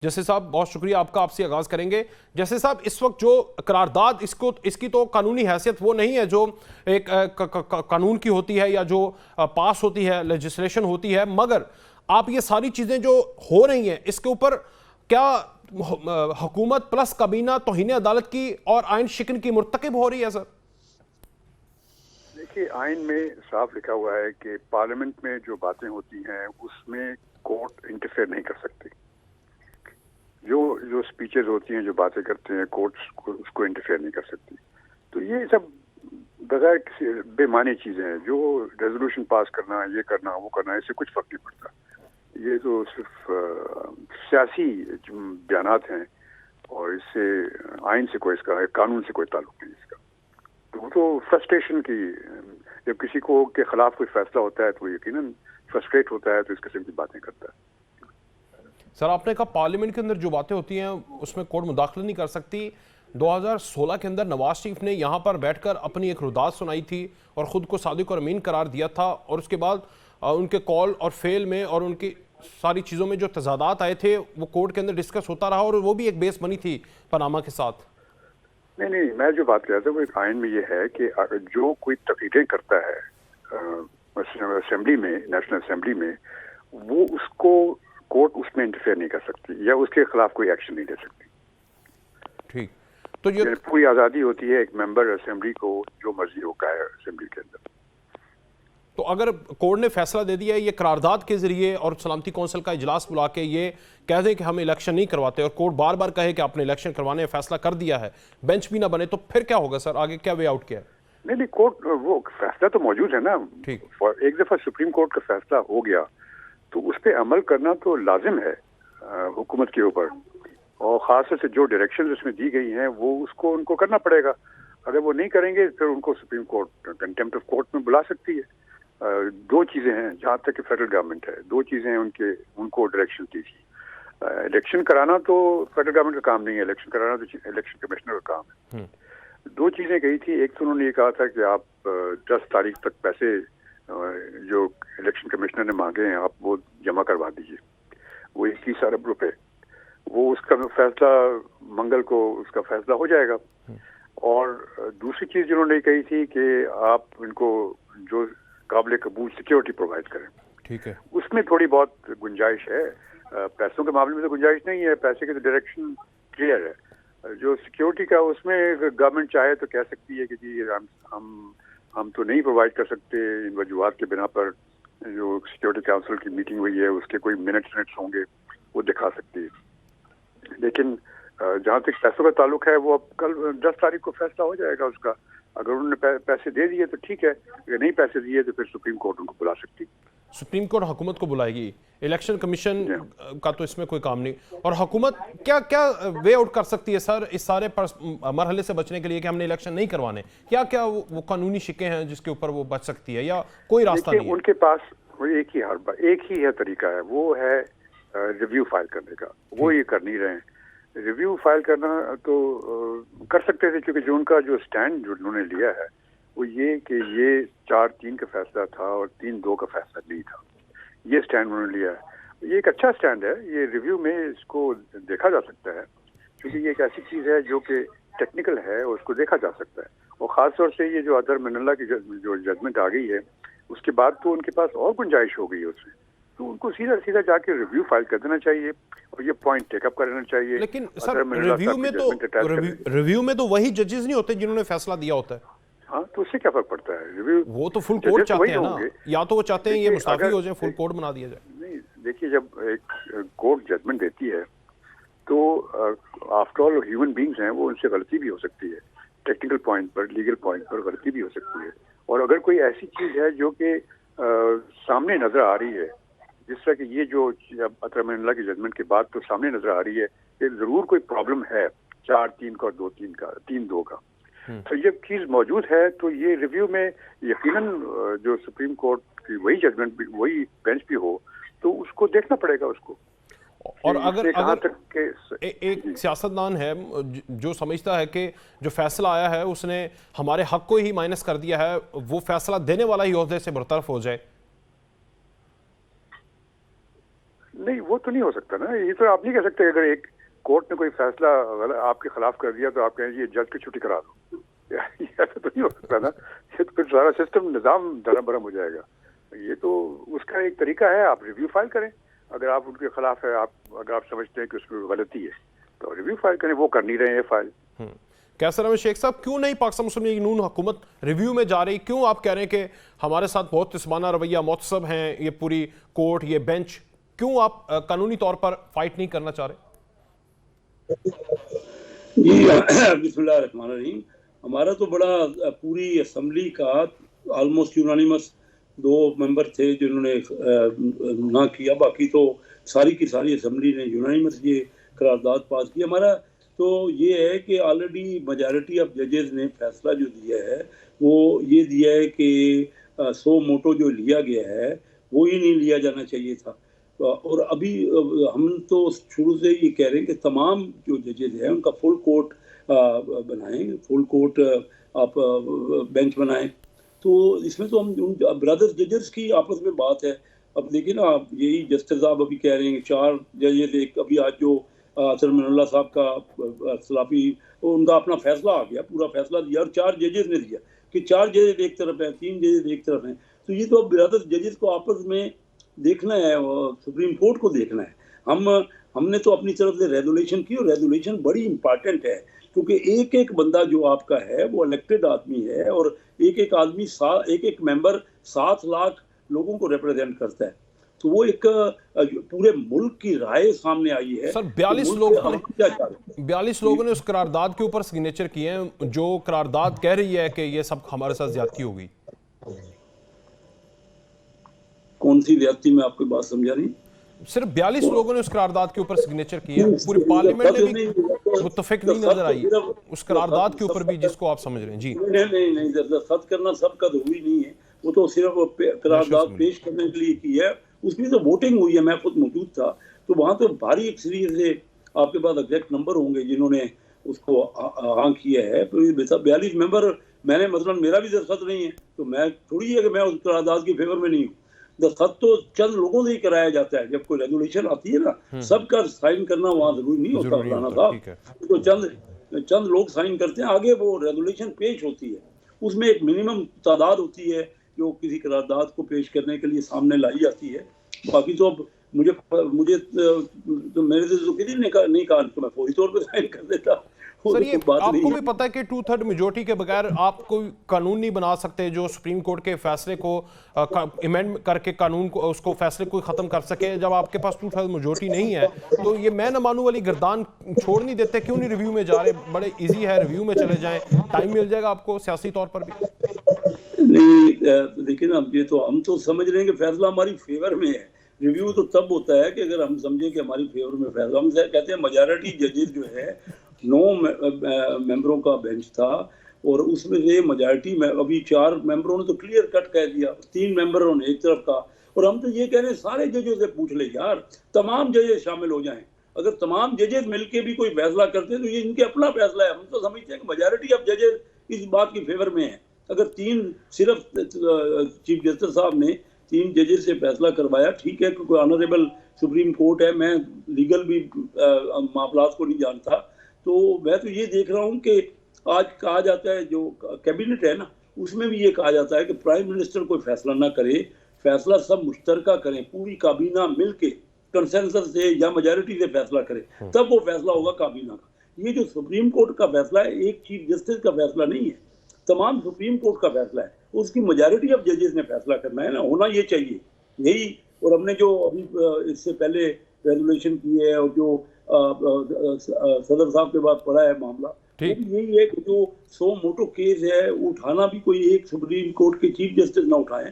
जैसे साहब बहुत शुक्रिया आपका, आपसे आगाज करेंगे। जैसे साहब इस वक्त जो करारदाद इसकी तो कानूनी हैसियत वो नहीं है जो एक कानून की होती है या जो पास होती है, लेजिस्लेशन होती है, मगर आप ये सारी चीजें जो हो रही हैं इसके ऊपर क्या हुकूमत प्लस काबीना तौहीन अदालत की और आइन शिकन की मुर्तकिब हो रही है सर? देखिए, आइन में साफ लिखा हुआ है कि पार्लियामेंट में जो बातें होती हैं उसमें कोर्ट इंटरफेयर नहीं कर सकती। जो स्पीचेस होती हैं, जो बातें करते हैं, कोर्ट उसको इंटरफेयर नहीं कर सकती। तो ये सब बगैर किसी बेमानी चीजें हैं। जो रेजोल्यूशन पास करना, ये करना, वो करना, इससे कुछ फर्क नहीं पड़ता। ये तो सिर्फ सियासी बयानात हैं और इससे आइन से कोई, इसका कानून से कोई ताल्लुक नहीं इसका। तो फ्रस्ट्रेशन की, जब किसी को के खिलाफ कोई फैसला होता है तो यकीनन फ्रस्ट्रेट होता है, तो इस किस्म की बातें करता है। सर आपने कहा पार्लियामेंट के अंदर जो बातें होती हैं उसमें कोर्ट मुदाखलत नहीं कर सकती। 2016 के अंदर नवाज शरीफ ने यहाँ पर बैठकर अपनी एक रुदात सुनाई थी और ख़ुद को सादिक और अमीन करार दिया था, और उसके बाद उनके कॉल और फेल में और उनकी सारी चीज़ों में जो तजादात आए थे वो कोर्ट के अंदर डिस्कस होता रहा और वो भी एक बेस बनी थी पनामा के साथ। नहीं, मैं जो बात कर रहा था वो एक आइन में ये है कि जो कोई तकरीरें करता है असेंबली में, नेशनल असेंबली में, वो उसको कोर्ट उसमें इंटरफेयर नहीं कर सकती या उसके खिलाफ कोई एक्शन नहीं ले सकती। ठीक, तो ये पूरी आज़ादी होती है एक मेंबर असेंबली को जो मर्जी हो का है असेंबली के अंदर। तो अगर कोर्ट ने फैसला दे दिया ये करारदाद के जरिए और सलामती कौंसिल का इजलास बुला के ये कह दें कि हम इलेक्शन नहीं करवाते और कोर्ट बार बार कहे कि आपने इलेक्शन करवाने फैसला कर दिया है, बेंच भी ना बने, तो फिर क्या होगा सर? आगे क्या वे आउट किया है? नहीं, कोर्ट वो फैसला तो मौजूद है ना। ठीक, एक दफा सुप्रीम कोर्ट का फैसला हो गया तो उस पर अमल करना तो लाजिम है हुकूमत के ऊपर, और खासतौर से जो डायरेक्शन उसमें दी गई हैं वो उसको उनको करना पड़ेगा। अगर वो नहीं करेंगे फिर उनको supreme court contempt of court में बुला सकती है। दो चीजें हैं, जहाँ तक कि फेडरल गवर्नमेंट है, दो चीजें उनको डायरेक्शन दी थी। इलेक्शन कराना तो फेडरल गवर्नमेंट का काम नहीं है, इलेक्शन कराना तो इलेक्शन कमिश्नर का काम है। दो चीजें कही थी। एक तो उन्होंने ये कहा था कि आप 10 तारीख तक पैसे जो इलेक्शन कमिश्नर ने मांगे हैं आप वो जमा करवा दीजिए, वो 21 अरब रुपए, वो उसका फैसला मंगल को उसका फैसला हो जाएगा। और दूसरी चीज जिन्होंने कही थी कि आप इनको जो काबिल कबूल सिक्योरिटी प्रोवाइड करें। ठीक है, उसमें थोड़ी बहुत गुंजाइश है। पैसों के मामले में तो गुंजाइश नहीं है, पैसे की तो डायरेक्शन क्लियर है। जो सिक्योरिटी का उसमें गवर्नमेंट चाहे तो कह सकती है कि जी हम तो नहीं प्रोवाइड कर सकते इन वजूहात के बिना पर। जो सिक्योरिटी काउंसिल की मीटिंग हुई है उसके कोई मिनट्स होंगे वो दिखा सकती है। लेकिन जहाँ तक पैसों का ताल्लुक है वो अब कल 10 तारीख को फैसला हो जाएगा उसका। अगर उन्होंने पैसे दे दिए तो ठीक है, अगर नहीं पैसे दिए तो फिर सुप्रीम कोर्ट उनको बुला सकती। सुप्रीम कोर्ट हुकूमत को बुलाएगी, इलेक्शन कमीशन का तो इसमें कोई काम नहीं। और हुकूमत क्या क्या वे आउट कर सकती है सर इस सारे मरहले से बचने के लिए कि हमने इलेक्शन नहीं करवाने? क्या क्या वो कानूनी शिकें हैं जिसके ऊपर वो बच सकती है या कोई रास्ता नहीं है? उनके पास एक ही है तरीका है, वो है रिव्यू फाइल करने का। वो ये कर नहीं रहे हैं। रिव्यू फाइल करना तो कर सकते थे, क्योंकि जो उनका जो स्टैंड जो उन्होंने लिया है वो ये कि ये 4-3 का फैसला था और 3-2 का फैसला नहीं था। ये स्टैंड उन्होंने लिया है। ये एक अच्छा स्टैंड है। ये रिव्यू में इसको देखा जा सकता है, क्योंकि ये एक ऐसी चीज है जो कि टेक्निकल है और उसको देखा जा सकता है। और खासतौर से ये जो अदर मनल्ला की जो जजमेंट आ गई है उसके बाद तो उनके पास और गुंजाइश हो गई है उसमें, तो उनको सीधा सीधा जाके रिव्यू फाइल कर देना चाहिए और ये पॉइंट टेकअप कर लेना चाहिए। लेकिन सर रिव्यू में तो वही जजेस नहीं होते जिन्होंने फैसला दिया होता है। हाँ, तो उससे क्या फर्क पड़ता है? रिव्यू वो तो फुल कोर्ट चाहते हैं ना, या तो वो चाहते हैं ये मुस्ताफी हो जाए, फुल कोर्ट बना दिया जाए। नहीं, देखिए, जब एक कोर्ट जजमेंट देती है तो आफ्टर ऑल ह्यूमन बींग्स हैं, वो उनसे गलती भी हो सकती है, टेक्निकल पॉइंट पर, लीगल पॉइंट पर गलती भी हो सकती है। और अगर कोई ऐसी चीज है जो कि सामने नजर आ रही है, जिस तरह की ये जो अतर मनल्ला की जजमेंट के बाद तो सामने नजर आ रही है कि जरूर कोई प्रॉब्लम है 4-3 का और 2-3 का, 3-2 का, तो ये चीज मौजूद है, तो ये रिव्यू में यकीनन जो सुप्रीम कोर्ट की वही जजमेंट भी, वही बेंच भी हो, तो उसको देखना पड़ेगा उसको। और अगर एक सियासतदान है जो समझता है कि जो फैसला आया है उसने हमारे हक को ही माइनस कर दिया है, वो फैसला देने वाला ही ओहदे से बरतरफ हो जाए। नहीं, वो तो नहीं हो सकता ना। ये तो आप नहीं कह सकते अगर एक कोर्ट ने कोई फैसला आपके खिलाफ कर दिया तो आप कहें ये जज की छुट्टी करा दो। ऐसा तो नहीं हो सकता ना। ये तो फिर सारा सिस्टम निजाम धर्म भरम हो जाएगा। ये तो उसका एक तरीका है, आप रिव्यू फाइल करें। अगर आप उनके खिलाफ है, अगर आप समझते हैं कि उसमें गलती है तो रिव्यू फाइल करें। वो कर नहीं रहे हैं फाइल। कैसर अहमद शेख साहब, क्यों नहीं पाकिस्तान मुस्लिम लीग नून हुकूमत रिव्यू में जा रही? क्यों आप कह रहे हैं कि हमारे साथ बहुत तिस्माना रवैया मुतसब हैं ये पूरी कोर्ट, ये बेंच? क्यों आप कानूनी तौर पर फाइट नहीं करना चाह रहे? जी बिस्मिल्लाहिर्रहमानिर्रहीम। हमारा तो बड़ा पूरी असेंबली का ऑलमोस्ट यूनानिमस 2 मेंबर थे जिन्होंने ना किया, बाकी तो सारी की सारी असेंबली ने यूनानिमस ये करारदाद पास की। हमारा तो ये है कि ऑलरेडी मेजॉरिटी ऑफ जजेस ने फैसला जो दिया है वो ये दिया है कि सो मोटो जो लिया गया है वो ही नहीं लिया जाना चाहिए था। और अभी हम तो शुरू से ये कह रहे हैं कि तमाम जो जजेस हैं उनका फुल कोर्ट बनाएं, फुल कोर्ट आप बेंच बनाएं। तो इसमें तो हम उन ब्रदर्स जजेस की आपस में बात है। अब देखिए ना, आप यही जस्टिस साहब अभी कह रहे हैं 4 जजेस, एक अभी आज जो सरमनुल्लाह साहब का खिलाफी उनका अपना फैसला आ गया, पूरा फैसला दिया और 4 जजेस ने दिया कि 4 जजेस एक तरफ हैं, 3 जजेस एक तरफ हैं। तो ये तो अब ब्रदर्स जजेस को आपस में देखना है, सुप्रीम कोर्ट को देखना है। हमने तो अपनी तरफ से रेजुलेशन की और रेजुलेशन बड़ी इंपॉर्टेंट है क्योंकि एक एक बंदा जो आपका है वो इलेक्टेड आदमी है और एक एक आदमी एक एक मेंबर 7 लाख लोगों को रिप्रेजेंट करता है। तो वो एक पूरे मुल्क की राय सामने आई है। सर 42 लोगों ने उस करारदाद के ऊपर सिग्नेचर किए हैं जो करारदाद कह रही है कि ये सब हमारे साथ ज्यादती होगी। कौन सी ज्यादती, में आपकी बात समझा नहीं। सिर्फ 42 लोगों ने उस करारदाद के ऊपर सिग्नेचर किए हैं, पूरी पार्लियामेंट ने भी मुत्तफिक नहीं नजर आई उस करारदाद के ऊपर भी, जिसको आप समझ रहे हैं। जी नहीं, दस्तखत करना सबका तो हुई नहीं है, वो तो सिर्फ करारदाद पेश करने के लिए की है। उसमें तो वोटिंग हुई है, मैं खुद मौजूद था, तो वहां तो भारी एक सीरीज से आपके पास एग्जैक्ट नंबर होंगे जिन्होंने उसको हाँ किया है। तो 42 मेंबर, मैंने मतलब मेरा भी दस्तखत नहीं है तो मैं थोड़ी है कि मैं उस करारदाद के फेवर में नहीं हूँ। दस्तखत तो चंद लोगों से ही कराया जाता है। जब कोई रेगुलेशन आती है ना, सबका साइन करना वहाँ जरूरी नहीं होता राना साहब। तो चंद लोग साइन करते हैं, आगे वो रेगुलेशन पेश होती है, उसमें एक मिनिमम तादाद होती है जो किसी करारदाद को पेश करने के लिए सामने लाई जाती है। बाकी तो अब मुझे तो मेरे से तो किसी ने नहीं कहा तो मैं फौरी तौर पर साइन कर देता। सर ये आपको भी पता है कि 2/3 मेजोरिटी के बगैर आप कोई कानून नहीं बना सकते जो सुप्रीम कोर्ट के फैसले को अमेंड करके कानून को उसको फैसले को खत्म कर सके। जब आपके पास 2/3 मेजोरिटी नहीं है तो ये मैं न मानू वाली गर्दान छोड़ नहीं देते। क्यों नहीं रिव्यू में जा रहे? बड़े इजी है, रिव्यू में चले जाएं, टाइम मिल जाएगा आपको सियासी तौर पर भी। नहीं देखिए ना, ये तो हम तो समझ रहे हैं कि फैसला हमारी फेवर में है। रिव्यू तो तब होता है कि अगर हम समझे कि हमारी फेवर में फैसला। हम कहते हैं मेजॉरिटी जजेस जो है 9 मेंबरों का बेंच था और उसमें से मेजॉरिटी में अभी 4 मेंबरों ने तो क्लियर कट कह दिया, 3 मेंबरों ने एक तरफ का। और हम तो ये कह रहे हैं सारे जजेस से पूछ ले यार, तमाम जजेस शामिल हो जाएं। अगर तमाम जजेस मिलके भी कोई फैसला करते हैं तो ये इनके अपना फैसला है। हम तो समझते हैं कि मेजॉरिटी ऑफ जजेस इस बात की फेवर में है। अगर 3 सिर्फ चीफ जस्टिस साहब ने 3 जजेस से फैसला करवाया, ठीक है, कोई ऑनरेबल सुप्रीम कोर्ट है, मैं लीगल भी मामलात को नहीं जानता। तो मैं तो ये देख रहा हूँ कि आज कहा जाता है जो कैबिनेट है ना, उसमें भी ये कहा जाता है कि प्राइम मिनिस्टर कोई फैसला ना करे, फैसला सब मुश्तरका करें, पूरी काबीना मिलके कंसेंसस से या मेजॉरिटी से फैसला करे, तब वो फैसला होगा काबीना का। ये जो सुप्रीम कोर्ट का फैसला है एक चीफ जस्टिस का फैसला नहीं है, तमाम सुप्रीम कोर्ट का फैसला है। उसकी मेजॉरिटी ऑफ जजेस ने फैसला करना है ना, होना ये चाहिए यही। और हमने जो अभी इससे पहले रेजुलेशन की है और जो सदर साहब के बाद पड़ा है मामला, यही है कि जो सो मोटो केस है उठाना भी कोई एक सुप्रीम कोर्ट के चीफ जस्टिस ना उठाएं,